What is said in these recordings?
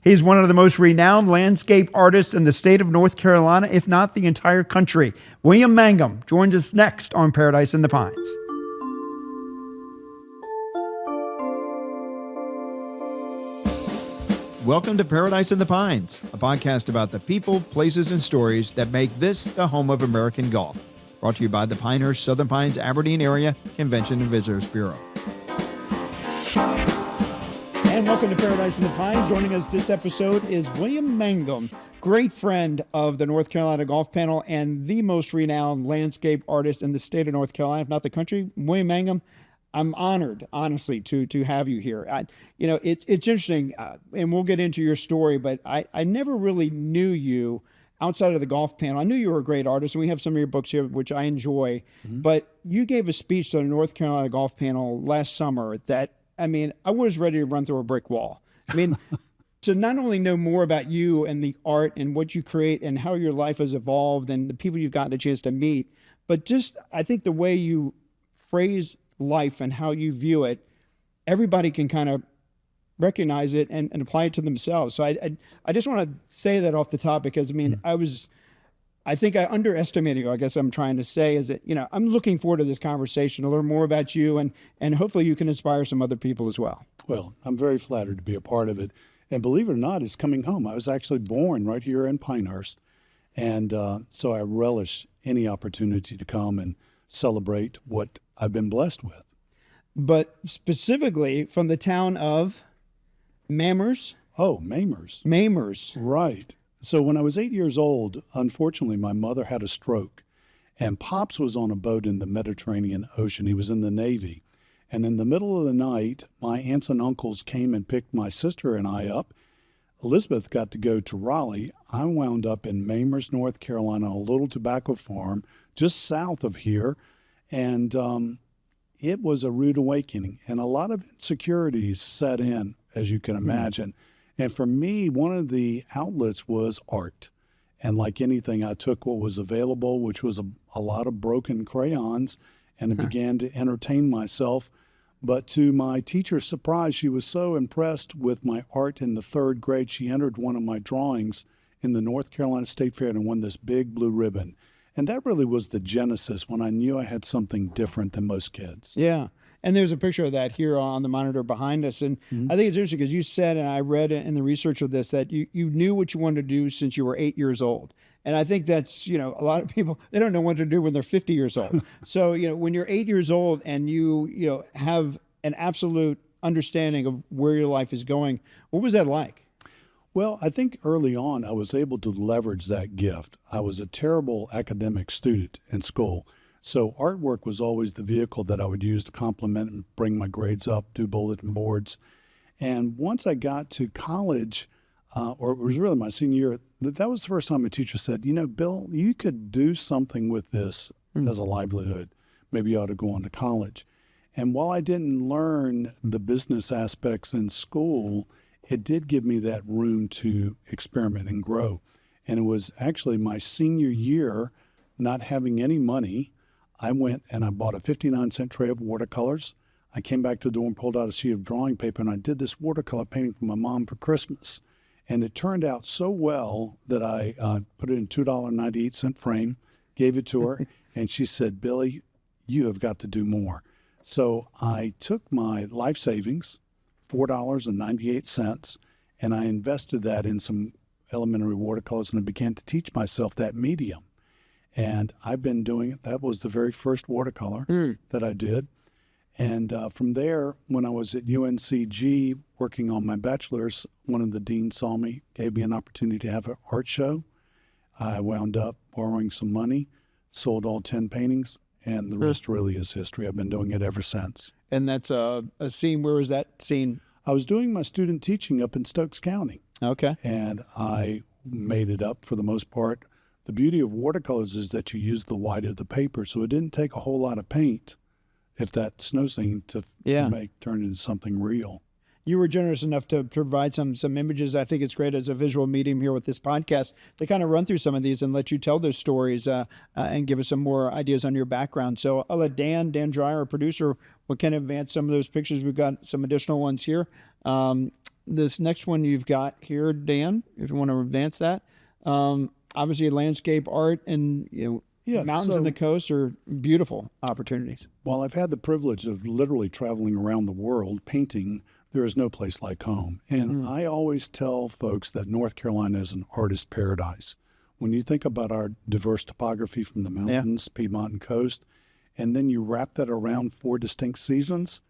He's one of the most renowned landscape artists in the state of North Carolina, if not the entire country. William Mangum joins us next on Paradise in the Pines. Welcome to Paradise in the Pines, a podcast about the people, places, and stories that make this the home of American golf. Brought to you by the Pinehurst, Southern Pines, Aberdeen Area Convention and Visitors Bureau. And welcome to Paradise in the Pines. Joining us this episode is William Mangum, great friend of the North Carolina Golf Panel and the most renowned landscape artist in the state of North Carolina, if not the country. William Mangum, I'm honored, honestly, to have you here. It's interesting, and we'll get into your story, but I never really knew you outside of the golf panel. I knew you were a great artist, and we have some of your books here, which I enjoy. Mm-hmm. But you gave a speech to the North Carolina Golf Panel last summer that, I was ready to run through a brick wall. To not only know more about you and the art and what you create and how your life has evolved and the people you've gotten a chance to meet, but just, I think the way you phrase life and how you view it, everybody can kind of recognize it and apply it to themselves. So I just want to say that off the top because I think I underestimated you. I guess I'm trying to say is that, I'm looking forward to this conversation to learn more about you and hopefully you can inspire some other people as well. Well, I'm very flattered to be a part of it. And believe it or not, it's coming home. I was actually born right here in Pinehurst. And so I relish any opportunity to come and celebrate what I've been blessed with. But specifically from the town of Mamers? Oh, Mamers. Mamers. Right. So when I was 8 years old, unfortunately, my mother had a stroke. And Pops was on a boat in the Mediterranean Ocean. He was in the Navy. And in the middle of the night, my aunts and uncles came and picked my sister and I up. Elizabeth got to go to Raleigh. I wound up in Mamers, North Carolina, a little tobacco farm just south of here. And it was a rude awakening. And a lot of insecurities set in, as you can imagine. And for me, one of the outlets was art. And like anything, I took what was available, which was a lot of broken crayons, and I began to entertain myself. But to my teacher's surprise, she was so impressed with my art in the third grade, she entered one of my drawings in the North Carolina State Fair and won this big blue ribbon. And that really was the genesis when I knew I had something different than most kids. Yeah. And there's a picture of that here on the monitor behind us. And I think it's interesting because you said, and I read in the research of this, that you knew what you wanted to do since you were 8 years old. And I think that's, a lot of people, they don't know what to do when they're 50 years old. So, when you're 8 years old and you have an absolute understanding of where your life is going, what was that like? Well, I think early on I was able to leverage that gift. I was a terrible academic student in school. So artwork was always the vehicle that I would use to complement and bring my grades up, do bulletin boards. And once I got to college, or it was really my senior year, that was the first time a teacher said, Bill, you could do something with this as a livelihood. Maybe you ought to go on to college. And while I didn't learn the business aspects in school, it did give me that room to experiment and grow. And it was actually my senior year, not having any money, I went and I bought a 59-cent tray of watercolors. I came back to the dorm, pulled out a sheet of drawing paper, and I did this watercolor painting for my mom for Christmas. And it turned out so well that I put it in $2.98 frame, gave it to her, and she said, Billy, you have got to do more. So I took my life savings, $4.98, and I invested that in some elementary watercolors, and I began to teach myself that medium. And I've been doing it. That was the very first watercolor that I did. And from there, when I was at UNCG working on my bachelor's, one of the deans saw me, gave me an opportunity to have an art show. I wound up borrowing some money, sold all 10 paintings, and the rest really is history. I've been doing it ever since. And that's a scene. Where was that scene? I was doing my student teaching up in Stokes County. Okay. And I made it up for the most part. The beauty of watercolors is that you use the white of the paper, so it didn't take a whole lot of paint if that snow scene to turn into something real. You were generous enough to provide some images. I think it's great as a visual medium here with this podcast to kind of run through some of these and let you tell those stories and give us some more ideas on your background. So I'll let Dan Dreyer, our producer, will kind of advance some of those pictures. We've got some additional ones here. this next one you've got here, Dan, if you want to advance that. Obviously, landscape art and mountains and the coast are beautiful opportunities. While I've had the privilege of literally traveling around the world painting, there is no place like home. And I always tell folks that North Carolina is an artist paradise. When you think about our diverse topography from the mountains, Piedmont, and coast, and then you wrap that around 4 distinct seasons,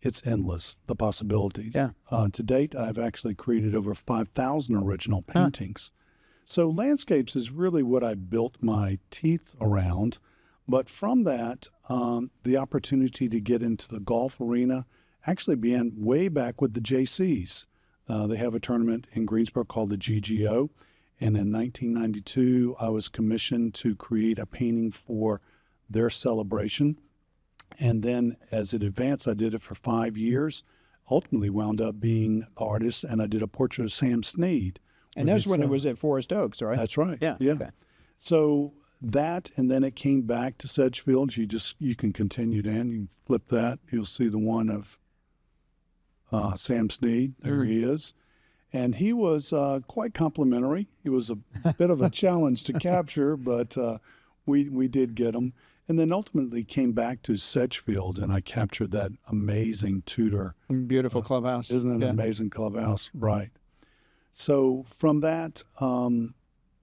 it's endless, the possibilities. Yeah. To date, I've actually created over 5,000 original paintings. So landscapes is really what I built my teeth around. But from that, the opportunity to get into the golf arena actually began way back with the JCs. They have a tournament in Greensboro called the GGO. And in 1992, I was commissioned to create a painting for their celebration. And then as it advanced, I did it for 5 years, ultimately wound up being the artist, and I did a portrait of Sam Snead. And that's when it was at Forest Oaks, right? That's right. Yeah. Yeah. Okay. So that, and then it came back to Sedgefield. You can continue, Dan. You can flip that. You'll see the one of Sam Snead. There he is. And he was quite complimentary. He was a bit of a challenge to capture, but we did get him. And then ultimately came back to Sedgefield, and I captured that amazing Tudor. Beautiful clubhouse. Isn't it an amazing clubhouse? Right. So from that, one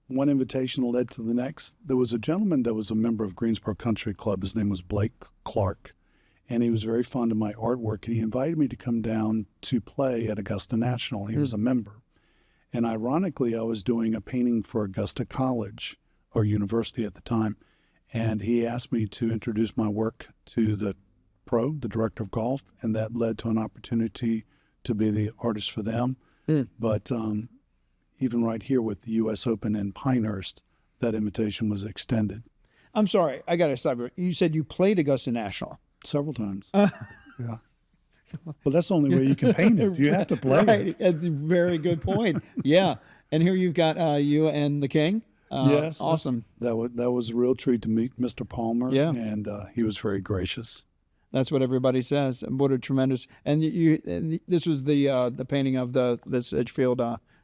invitation led to the next. There was a gentleman that was a member of Greensboro Country Club. His name was Blake Clark, and he was very fond of my artwork. And he invited me to come down to play at Augusta National. He was a member. And ironically, I was doing a painting for Augusta College, or university at the time. And he asked me to introduce my work to the director of golf, and that led to an opportunity to be the artist for them. But even right here with the U.S. Open in Pinehurst, that invitation was extended. I'm sorry, I got to stop you. You said you played Augusta National. Several times. Yeah. Well, that's the only way you can paint it. You have to play it. Right. Very good point. Yeah. And here you've got you and the King. Yes. Awesome. That was a real treat to meet Mr. Palmer. Yeah. And he was very gracious. That's what everybody says. And what a tremendous. And this was the painting of the Edgefield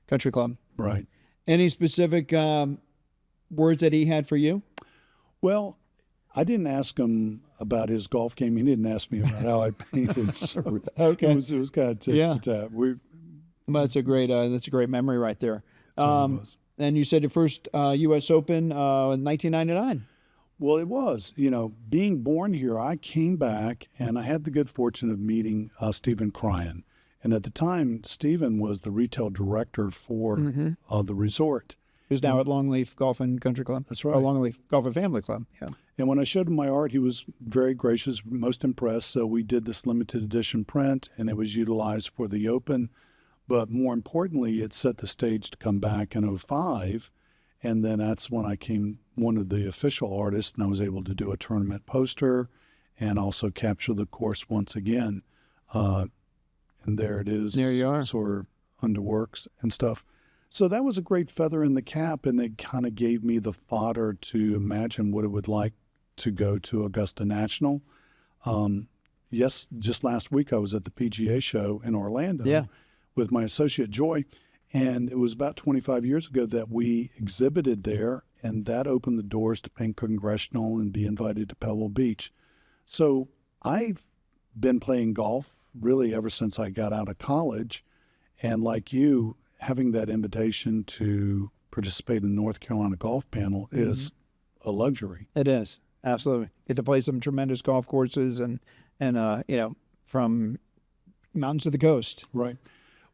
Country Club. Right. Any specific words that he had for you? Well, I didn't ask him about his golf game. He didn't ask me about how I painted. So Okay. It was kind of tit for tat. That's a great memory right there. That's all it was. And you said your first U.S. Open in 1999. Well, it was. Being born here, I came back and I had the good fortune of meeting Stephen Cryan. And at the time, Stephen was the retail director for the resort. Who's now at Longleaf Golf and Country Club. That's right. Or Longleaf Golf and Family Club. Yeah. And when I showed him my art, he was very gracious, most impressed. So we did this limited edition print, and it was utilized for the Open. But more importantly, it set the stage to come back in 2005. And then that's when I became one of the official artists, and I was able to do a tournament poster and also capture the course once again. And there it is. There you are. Sort of underworks and stuff. So that was a great feather in the cap, and it kind of gave me the fodder to imagine what it would like to go to Augusta National. Yes, just last week I was at the PGA show in Orlando with my associate Joy, and it was about 25 years ago that we exhibited there, and that opened the doors to paint Congressional and be invited to Pebble Beach. So I've been playing golf really ever since I got out of college, and like you, having that invitation to participate in the North Carolina Golf Panel is a luxury. It is. Absolutely. Get to play some tremendous golf courses and from mountains to the coast. Right.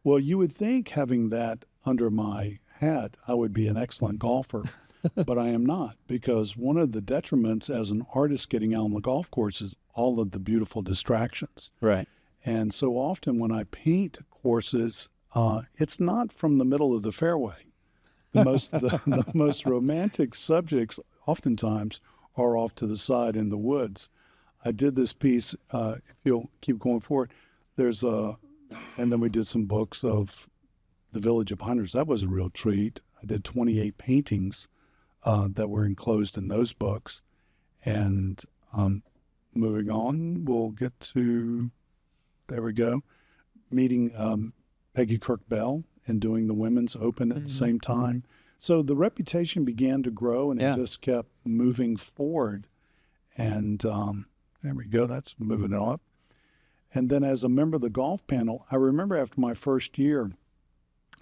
Well, you would think having that under my hat, I would be an excellent golfer, but I am not, because one of the detriments as an artist getting out on the golf course is all of the beautiful distractions. Right. And so often when I paint courses, it's not from the middle of the fairway. The most romantic subjects oftentimes are off to the side in the woods. I did this piece, if you'll keep going forward, and then we did some books of the village of Pinehurst. That was a real treat. I did 28 paintings that were enclosed in those books. And moving on, we'll get to, there we go, meeting Peggy Kirk Bell and doing the Women's Open at the same time. So the reputation began to grow, and it just kept moving forward. And there we go. That's moving it up. And then as a member of the golf panel, I remember after my first year,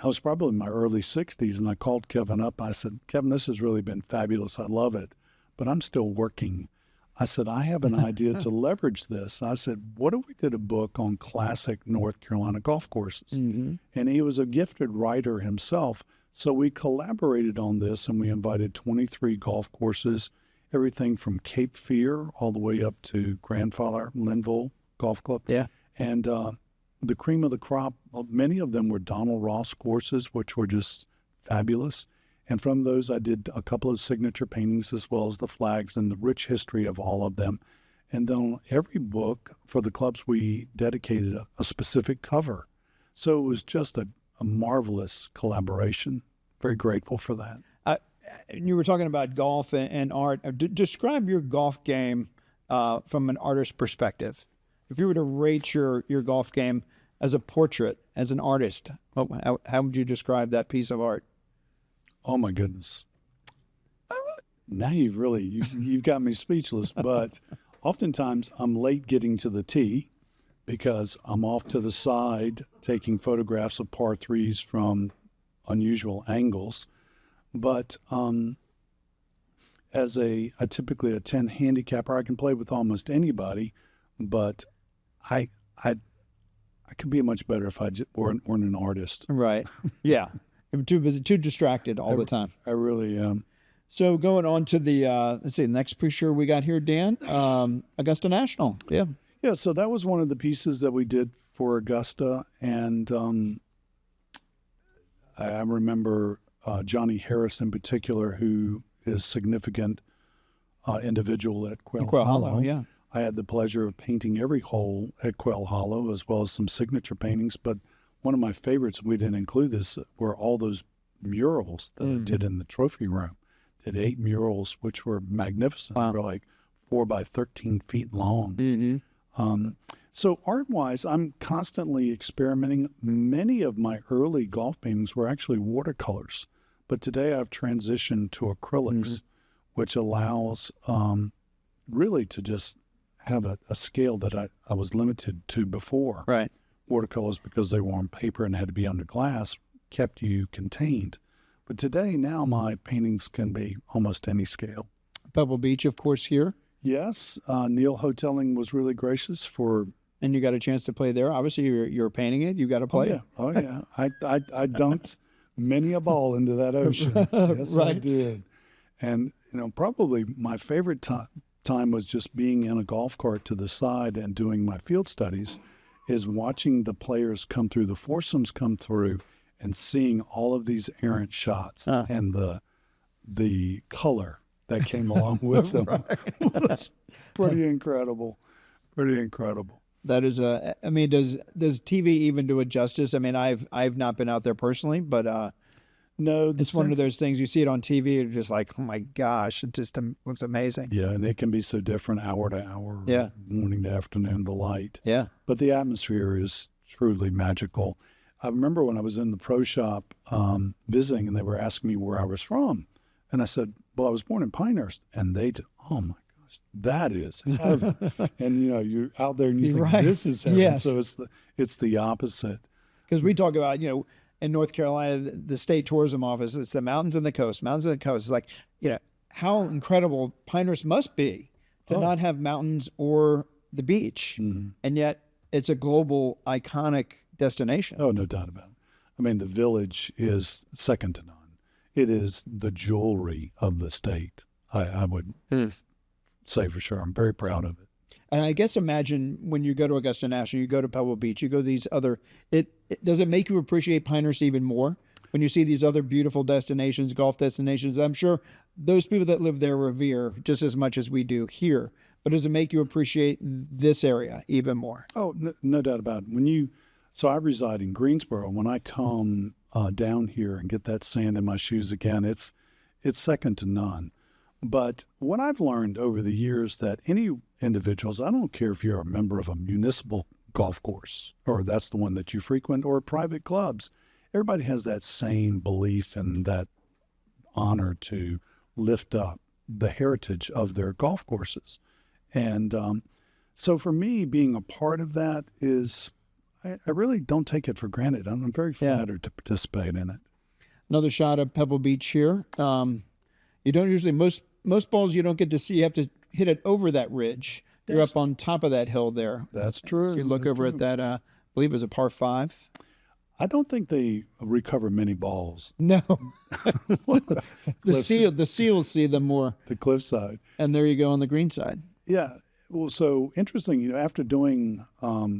I was probably in my early 60s, and I called Kevin up. I said, Kevin, this has really been fabulous. I love it, but I'm still working. I said, I have an idea to leverage this. I said, what if we did a book on classic North Carolina golf courses? And he was a gifted writer himself. So we collaborated on this, and we invited 23 golf courses, everything from Cape Fear all the way up to Grandfather Linville Golf Club. Yeah. And the cream of the crop, many of them were Donald Ross courses, which were just fabulous. And from those, I did a couple of signature paintings as well as the flags and the rich history of all of them. And then on every book for the clubs, we dedicated a specific cover. So it was just a marvelous collaboration. Very grateful for that. You were talking about golf and art. Describe your golf game from an artist's perspective. If you were to rate your golf game as a portrait, as an artist, how would you describe that piece of art? Oh my goodness! Now you've got me speechless. But oftentimes I'm late getting to the tee because I'm off to the side taking photographs of par threes from unusual angles. But as I typically a 10 handicapper, I can play with almost anybody. But I could be much better if I weren't an artist. Right. Yeah. I'm too busy, too distracted all the time. I really am. So going on to the, let's see, the next picture we got here, Dan, Augusta National. Yeah. Yeah, so that was one of the pieces that we did for Augusta. And I remember Johnny Harris in particular, who is significant individual at Quail Hollow. Yeah. I had the pleasure of painting every hole at Quail Hollow, as well as some signature paintings. But one of my favorites, we didn't include this, were all those murals that I did in the trophy room. Did 8 murals, which were magnificent. Wow. They were like 4 by 13 feet long. So art-wise, I'm constantly experimenting. Many of my early golf paintings were actually watercolors, but today I've transitioned to acrylics, which allows really to just have a scale that I was limited to before. Right. Watercolors, because they were on paper and had to be under glass, kept you contained. But today, now my paintings can be almost any scale. Pebble Beach, of course, here. Yes, Neil Hoteling was really gracious for. And you got a chance to play there. Obviously, you're painting it. You got to play it. Oh yeah. I dunked many a ball into that ocean. Yes, Right. I did. And probably my favorite time was just being in a golf cart to the side and doing my field studies, is watching the players come through, the foursomes come through, and seeing all of these errant shots and the color that came along with them. Was pretty incredible. Pretty incredible. That is I mean, does TV even do it justice? I mean, I've not been out there personally, but no, it's one of those things you see it on TV. You're just like, oh my gosh, it just looks amazing. Yeah, and it can be so different hour to hour, morning to afternoon, the light. Yeah. But the atmosphere is truly magical. I remember when I was in the pro shop visiting, and they were asking me where I was from. And I said, well, I was born in Pinehurst. And they did, oh my gosh, that is heaven. And you're out there and you think, this is heaven. Yes. So it's the opposite. Because we talk about, in North Carolina, the state tourism office, it's the mountains and the coast. It's like, how incredible Pinehurst must be to not have mountains or the beach. And yet it's a global iconic destination. Oh, no doubt about it. I mean, the village is second to none. It is the jewelry of the state. I would say for sure. I'm very proud of it. And I guess imagine when you go to Augusta National, you go to Pebble Beach, you go to these other, does it make you appreciate Pinehurst even more when you see these other beautiful destinations, golf destinations? I'm sure those people that live there revere just as much as we do here. But does it make you appreciate this area even more? Oh, no doubt about it. So I reside in Greensboro. When I come down here and get that sand in my shoes again, it's second to none. But what I've learned over the years, that any individuals, I don't care if you're a member of a municipal golf course, or that's the one that you frequent, or private clubs. Everybody has that same belief and that honor to lift up the heritage of their golf courses. And so for me, being a part of that is, I really don't take it for granted. I'm very flattered to participate in it. Another shot of Pebble Beach here. You don't usually, most balls you don't get to see. You have to hit it over that ridge. You're up on top of that hill there. That's true. So you look over at that, I believe it was a par 5. I don't think they recover many balls. No. The seals see them more. The cliffside. And there you go on the green side. Yeah. Well, so interesting, after doing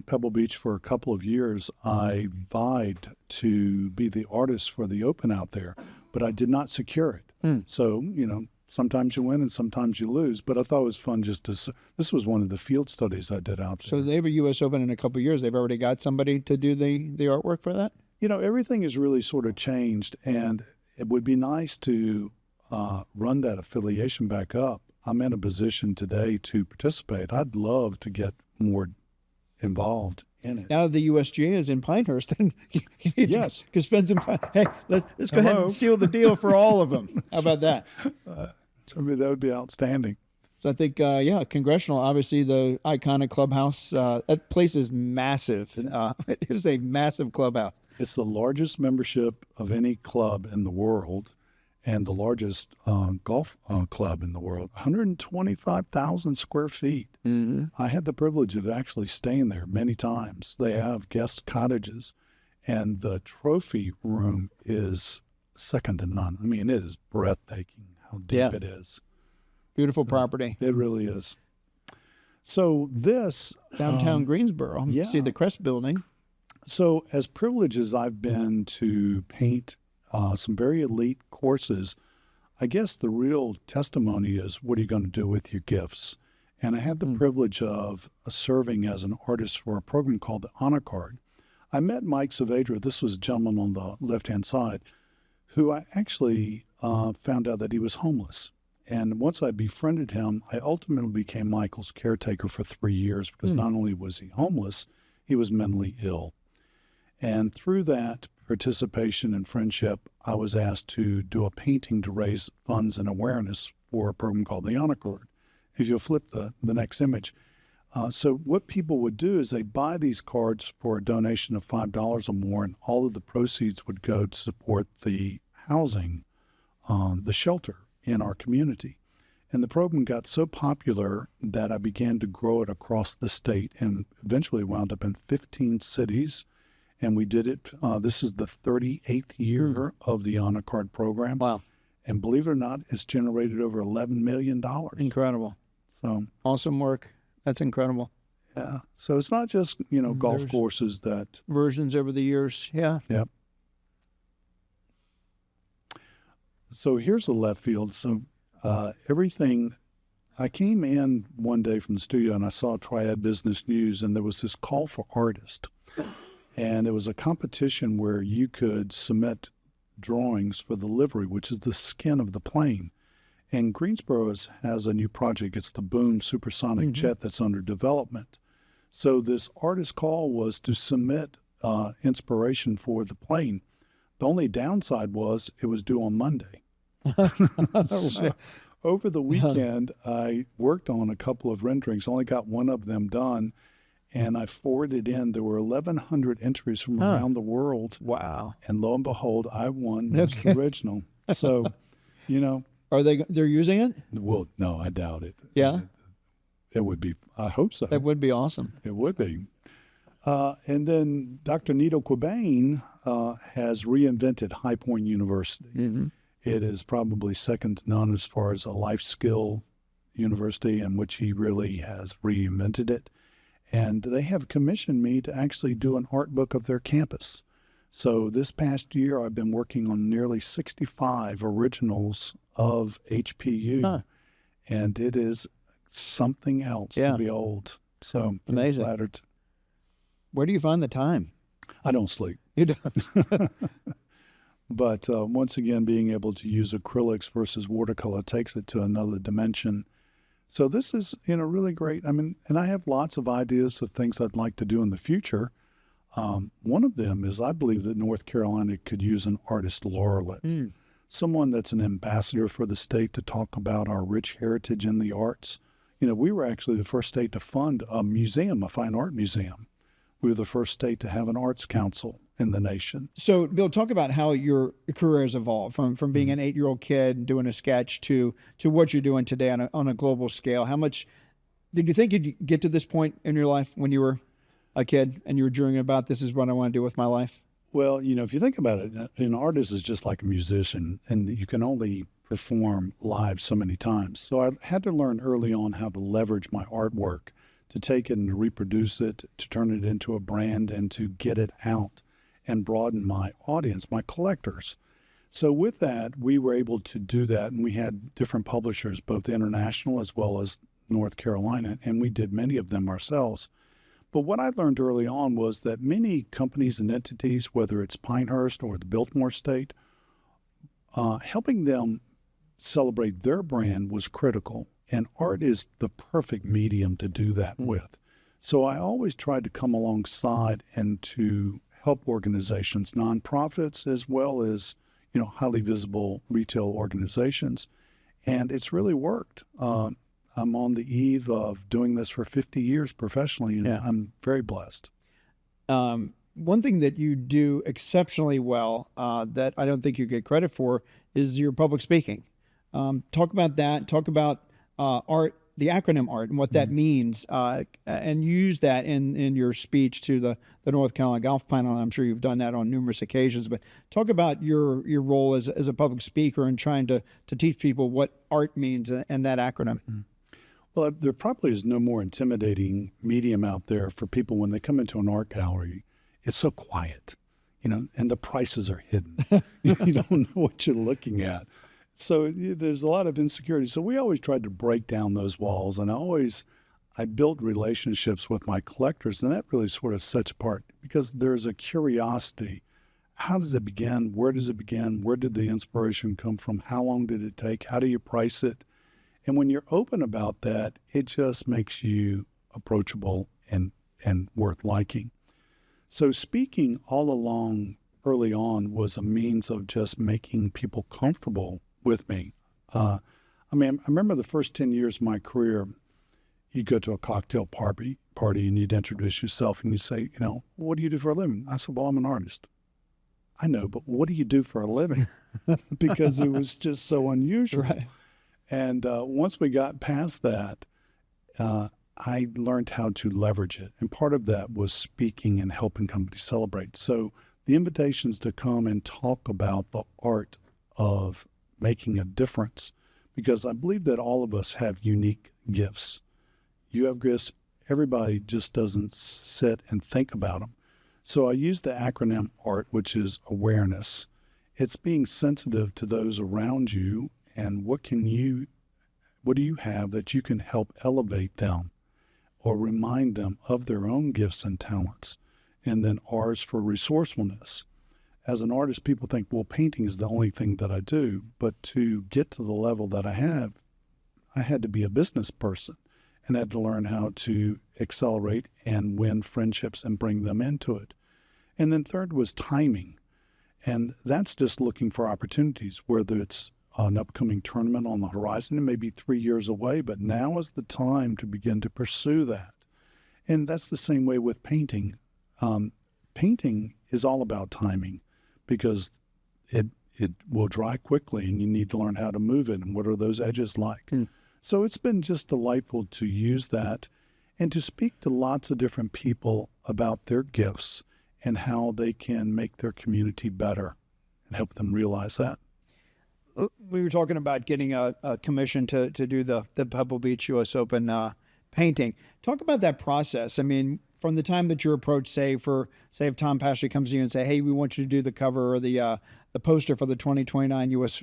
Pebble Beach for a couple of years, I vied to be the artist for the Open out there, but I did not secure it. So, sometimes you win and sometimes you lose, but I thought it was fun this was one of the field studies I did out there. So they have a U.S. Open in a couple of years. They've already got somebody to do the artwork for that? Everything has really sort of changed, and it would be nice to run that affiliation back up. I'm in a position today to participate. I'd love to get more involved in it. Now the USGA is in Pinehurst, and you need to spend some time. Hey, let's go ahead and seal the deal for all of them. How about that? I mean, that would be outstanding. So I think, Congressional, obviously the iconic clubhouse. That place is massive. It is a massive clubhouse. It's the largest membership of any club in the world, and the largest golf club in the world, 125,000 square feet. Mm-hmm. I had the privilege of actually staying there many times. They have guest cottages, and the trophy room is second to none. I mean, it is breathtaking how deep it is. Beautiful property. It really is. So this... Downtown Greensboro. Yeah. See the Crest building. So as privileged as I've been to paint some very elite courses, I guess the real testimony is, what are you going to do with your gifts? And I had the privilege of serving as an artist for a program called the Honor Card. I met Mike Saavedra, this was a gentleman on the left-hand side, who I actually found out that he was homeless. And once I befriended him, I ultimately became Michael's caretaker for 3 years, because not only was he homeless, he was mentally ill. And through that participation and friendship, I was asked to do a painting to raise funds and awareness for a program called the Honor Card. If you'll flip the next image. So what people would do is they buy these cards for a donation of $5 or more, and all of the proceeds would go to support the housing, the shelter in our community. And the program got so popular that I began to grow it across the state, and eventually wound up in 15 cities. And we did it. This is the 38th year of the Honor Card program. Wow. And believe it or not, it's generated over $11 million. Incredible. So awesome work. That's incredible. Yeah. So it's not just, golf courses that... Versions over the years. Yeah. Yep. So here's the left field. So everything... I came in one day from the studio and I saw Triad Business News, and there was this call for artists. And it was a competition where you could submit drawings for the livery, which is the skin of the plane. And Greensboro has a new project. It's the Boom supersonic jet that's under development. So this artist call was to submit inspiration for the plane. The only downside was it was due on Monday. So over the weekend, I worked on a couple of renderings, only got one of them done. And I forwarded in. There were 1,100 entries from around the world. Wow. And lo and behold, I won most original. So, They're using it? Well, no, I doubt it. Yeah? It would be, I hope so. That would be awesome. It would be. And then Dr. Nito Quabain has reinvented High Point University. Mm-hmm. It is probably second to none as far as a life skill university, in which he really has reinvented it. And they have commissioned me to actually do an art book of their campus. So this past year, I've been working on nearly 65 originals of HPU. And it is something else to behold. So amazing. I'm flattered. Where do you find the time? I don't sleep. You don't. But once again, being able to use acrylics versus watercolor takes it to another dimension. So this is, really great. I mean, and I have lots of ideas of things I'd like to do in the future. One of them is I believe that North Carolina could use an artist laureate, someone that's an ambassador for the state to talk about our rich heritage in the arts. We were actually the first state to fund a museum, a fine art museum. We were the first state to have an arts council in the nation. So, Bill, talk about how your career has evolved from being an 8-year-old kid doing a sketch to what you're doing today on a global scale. How much did you think you'd get to this point in your life when you were a kid and you were dreaming about this is what I want to do with my life? Well, if you think about it, an artist is just like a musician, and you can only perform live so many times. So I had to learn early on how to leverage my artwork, to take it and to reproduce it, to turn it into a brand, and to get it out and broaden my audience, my collectors. So with that, we were able to do that, and we had different publishers, both international as well as North Carolina, and we did many of them ourselves. But what I learned early on was that many companies and entities, whether it's Pinehurst or the Biltmore State, helping them celebrate their brand was critical. And art is the perfect medium to do that with. So I always tried to come alongside and to help organizations, nonprofits, as well as, highly visible retail organizations. And it's really worked. I'm on the eve of doing this for 50 years professionally, and I'm very blessed. One thing that you do exceptionally well that I don't think you get credit for is your public speaking. Talk about that. Talk about art, the acronym ART, and what that means, and use that in your speech to the North Carolina Golf Panel. I'm sure you've done that on numerous occasions, but talk about your role as a public speaker and trying to teach people what art means and that acronym. Well, there probably is no more intimidating medium out there for people when they come into an art gallery. It's so quiet, and the prices are hidden. You don't know what you're looking at. So there's a lot of insecurity. So we always tried to break down those walls, and I built relationships with my collectors, and that really sort of sets apart because there's a curiosity. How does it begin? Where does it begin? Where did the inspiration come from? How long did it take? How do you price it? And when you're open about that, it just makes you approachable and worth liking. So speaking all along early on was a means of just making people comfortable with me. I remember the first 10 years of my career, you'd go to a cocktail party and you'd introduce yourself and you'd say, what do you do for a living? I said, well, I'm an artist. I know, but what do you do for a living? Because it was just so unusual. Right. And once we got past that, I learned how to leverage it. And part of that was speaking and helping companies celebrate. So the invitations to come and talk about the art of making a difference, because I believe that all of us have unique gifts. You have gifts. Everybody just doesn't sit and think about them. So I use the acronym ART, which is awareness. It's being sensitive to those around you and what do you have that you can help elevate them or remind them of their own gifts and talents. And then R's for resourcefulness. As an artist, people think, well, painting is the only thing that I do. But to get to the level that I have, I had to be a business person and had to learn how to accelerate and win friendships and bring them into it. And then third was timing. And that's just looking for opportunities, whether it's an upcoming tournament on the horizon. It may be 3 years away, but now is the time to begin to pursue that. And that's the same way with painting. Painting is all about timing because it will dry quickly and you need to learn how to move it and what are those edges like. So it's been just delightful to use that and to speak to lots of different people about their gifts and how they can make their community better and help them realize that. We were talking about getting a commission to do the Pebble Beach U.S. Open painting. Talk about that process. I mean, from the time that you're approached, say if Tom Pashley comes to you and say, hey, we want you to do the cover or the poster for the 2029 U.S.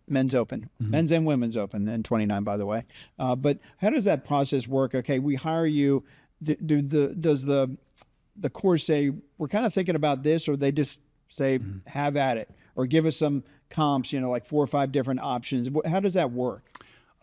Men's Open, men's and women's Open, and 29, by the way. But how does that process work? Okay, we hire you. Does the course say, we're kind of thinking about this, or they just say, have at it, or give us some comps, like 4 or 5 different options? How does that work?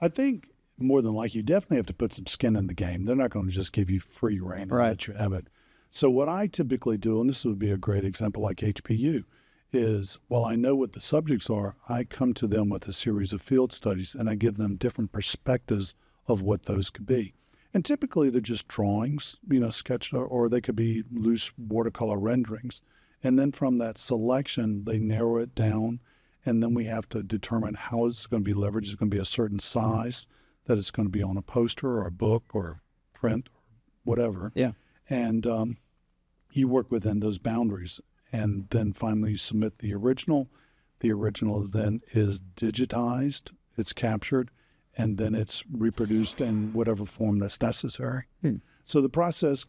I think more than likely, you definitely have to put some skin in the game. They're not going to just give you free rein and Right. let you have it. So what I typically do, and this would be a great example like HPU, is while I know what the subjects are, I come to them with a series of field studies and I give them different perspectives of what those could be. And typically they're just drawings, sketched, or they could be loose watercolor renderings. And then from that selection, they narrow it down. And then we have to determine how it's going to be leveraged. It's going to be a certain size that it's going to be on a poster or a book or print or whatever. Yeah. And you work within those boundaries. And then finally you submit the original. The original then is digitized, it's captured, and then it's reproduced in whatever form that's necessary. So the process,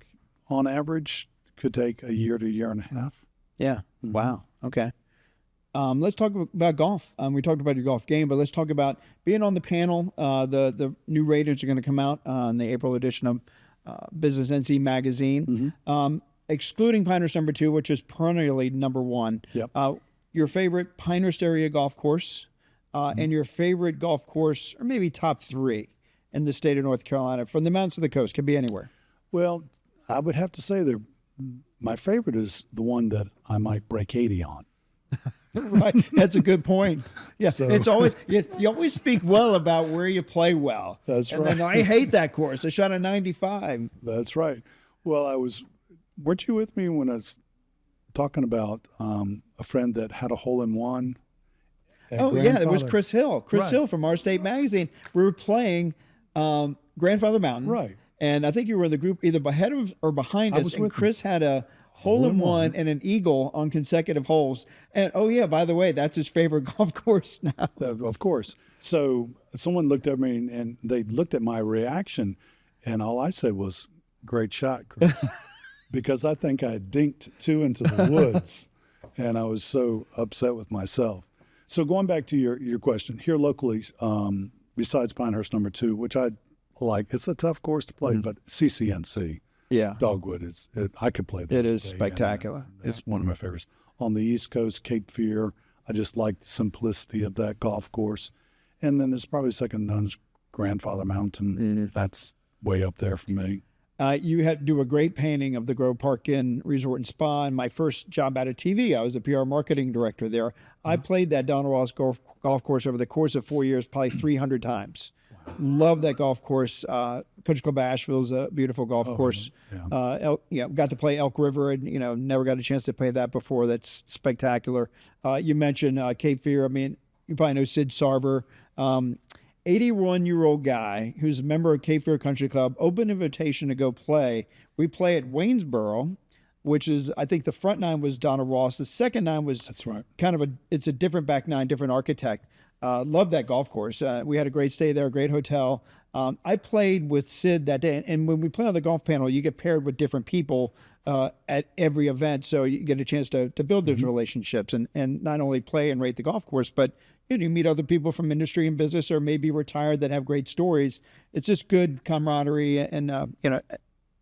on average, could take a year to a year and a half. Yeah. Wow. Okay. Let's talk about golf. We talked about your golf game, but let's talk about being on the panel. The new ratings are going to come out in the April edition of Business NC Magazine. Excluding Pinehurst #2, which is perennially #1. Yep. Your favorite Pinehurst area golf course, and your favorite golf course, or maybe top 3 in the state of North Carolina, from the mountains to the coast, could be anywhere. Well, I would have to say that my favorite is the one that I might break 80 on. Right, that's a good point. Yeah, So- it's always you always speak well about where you play well. That's and then I hate that course. I shot a 95. That's right. Well, weren't you with me when I was talking about a friend that had a hole-in-one? Oh yeah, it was Grandfather? Chris Hill. Chris Right. Hill from Our State Magazine. We were playing Grandfather Mountain. Right. And I think you were in the group either ahead of or behind I us. was And with him. Chris had a hole-in-one and an eagle on consecutive holes. And oh yeah, by the way, that's his favorite golf course now. Of course. So someone looked at me and they looked at my reaction, and all I said was, "Great shot, Chris," because I think I dinked 2 into the woods, and I was so upset with myself. So going back to your question, here locally, besides Pinehurst #2, which I like, it's a tough course to play, but CCNC, Yeah. Dogwood, I could play that. It is day in and spectacular. out. It's one of my favorites. On the East Coast, Cape Fear, I just like the simplicity of that golf course. And then there's probably second none is Grandfather Mountain. That's way up there for me. You had to do a great painting of the Grove Park Inn Resort and Spa. And my first job out of TV, I was a PR marketing director there. I played that Donald Ross golf course over the course of 4 years, probably 300 times. Love that golf course. Country Club Asheville is a beautiful golf course. Yeah. Got to play Elk River, and never got a chance to play that before. That's spectacular. You mentioned Cape Fear. I mean, you probably know Sid Sarver. 81-year-old guy who's a member of Cape Fear Country Club, open invitation to go play. We play at Waynesboro, which is, I think the front nine was Donald Ross. The second nine was That's right. it's a different back nine, different architect. Love that golf course. We had a great stay there, a great hotel. I played with Sid that day, and when we play on the golf panel, you get paired with different people at every event, so you get a chance to build those relationships and not only play and rate the golf course, but you meet other people from industry and business, or maybe retired, that have great stories. It's just good camaraderie and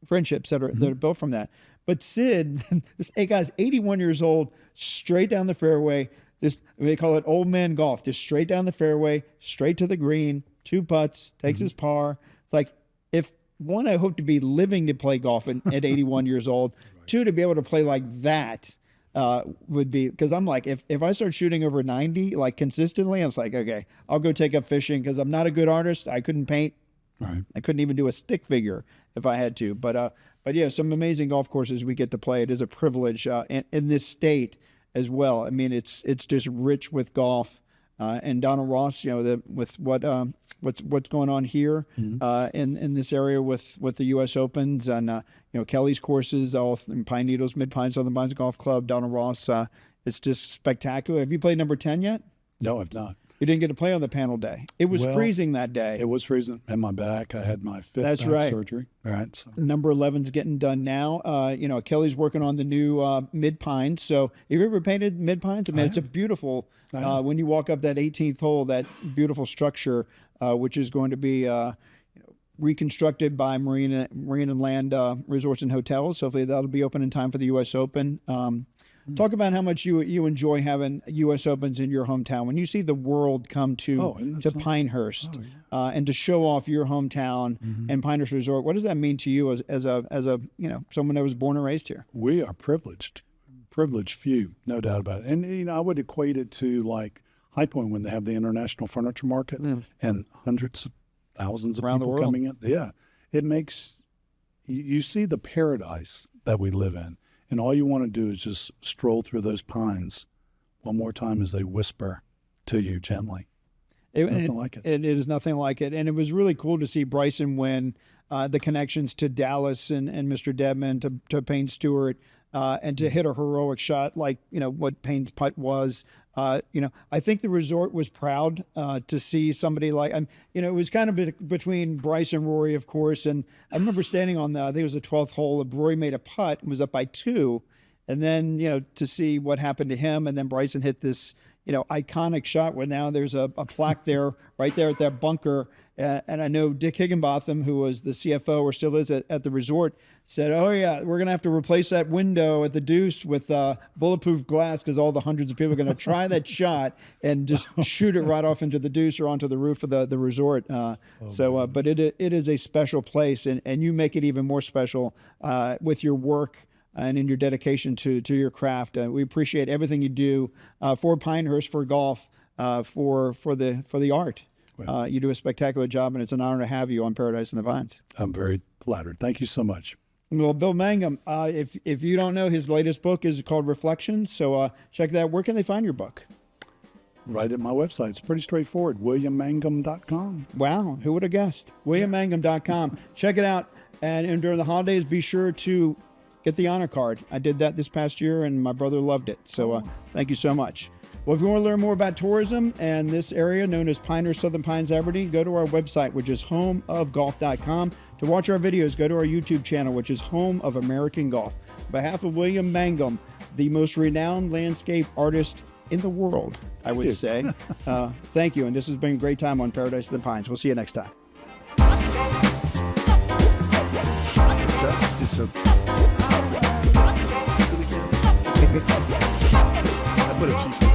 friendships that are built from that. But Sid, this guy's 81 years old, straight down the fairway. Just, they call it old man golf. Just straight down the fairway, straight to the green, 2 putts, takes his par. It's like, if one, I hope to be living to play golf at 81 years old. Right. 2, to be able to play like that would be, because I'm like, if I start shooting over 90 like consistently, I was like, okay, I'll go take up fishing, because I'm not a good artist. I couldn't paint. Right. I couldn't even do a stick figure if I had to. But yeah, some amazing golf courses we get to play. It is a privilege in this state as well. I mean, it's just rich with golf. And Donald Ross, with what's going on here in this area with the U.S. Opens and Kelly's courses, all in Pine Needles, Mid Pines, Southern Pines Golf Club, Donald Ross. It's just spectacular. Have you played number 10 yet? No, I've not. You didn't get to play on the panel day. It was freezing that day. It was freezing in my back. I had my 5th That's back right. surgery. All right. So. Number 11's getting done now. Kelly's working on the new Mid Pines. So have you ever painted Mid Pines? I mean, it's a beautiful, when you walk up that 18th hole, that beautiful structure, which is going to be reconstructed by Marine and Land Resorts and Hotels. Hopefully that'll be open in time for the U.S. Open. Talk about how much you enjoy having U.S. Opens in your hometown. When you see the world come to Pinehurst and to show off your hometown and Pinehurst Resort, what does that mean to you as a someone that was born and raised here? We are privileged few, no doubt about it. And I would equate it to like High Point when they have the International Furniture Market and hundreds of thousands of around people coming in. Yeah, it makes you see the paradise that we live in, and all you want to do is just stroll through those pines one more time as they whisper to you gently. Nothing like it. It is nothing like it. And it was really cool to see Bryson win the connections to Dallas and Mr. Dedman, to Payne Stewart, and to hit a heroic shot like, what Payne's putt was. I think the resort was proud to see somebody like, it was kind of between Bryce and Rory, of course. And I remember standing on I think it was the 12th hole. Rory made a putt and was up by 2. And then, to see what happened to him. And then Bryson hit this, iconic shot where now there's a plaque there, right there at that bunker. And I know Dick Higginbotham, who was the CFO or still is at the resort, said, oh, yeah, we're going to have to replace that window at the Deuce with bulletproof glass because all the hundreds of people are going to try that shot and just shoot it right off into the Deuce or onto the roof of the resort. But it is a special place, and you make it even more special with your work and in your dedication to your craft. We appreciate everything you do for Pinehurst, for golf, for the art. Well, you do a spectacular job, and it's an honor to have you on Paradise in the Pines. I'm very flattered. Thank you so much. Well, Bill Mangum, if you don't know, his latest book is called Reflections, so check that out. Where can they find your book? Right at my website. It's pretty straightforward, williammangum.com. Wow, who would have guessed? williammangum.com. Check it out, and during the holidays, be sure to get the honor card. I did that this past year, and my brother loved it, so thank you so much. Well, if you want to learn more about tourism and this area known as Pinehurst, Southern Pines, Aberdeen, go to our website, which is homeofgolf.com. To watch our videos, go to our YouTube channel, which is Home of American Golf. On behalf of William Mangum, the most renowned landscape artist in the world, I would say, thank you. And this has been a great time on Paradise in the Pines. We'll see you next time. That's just I put a cheap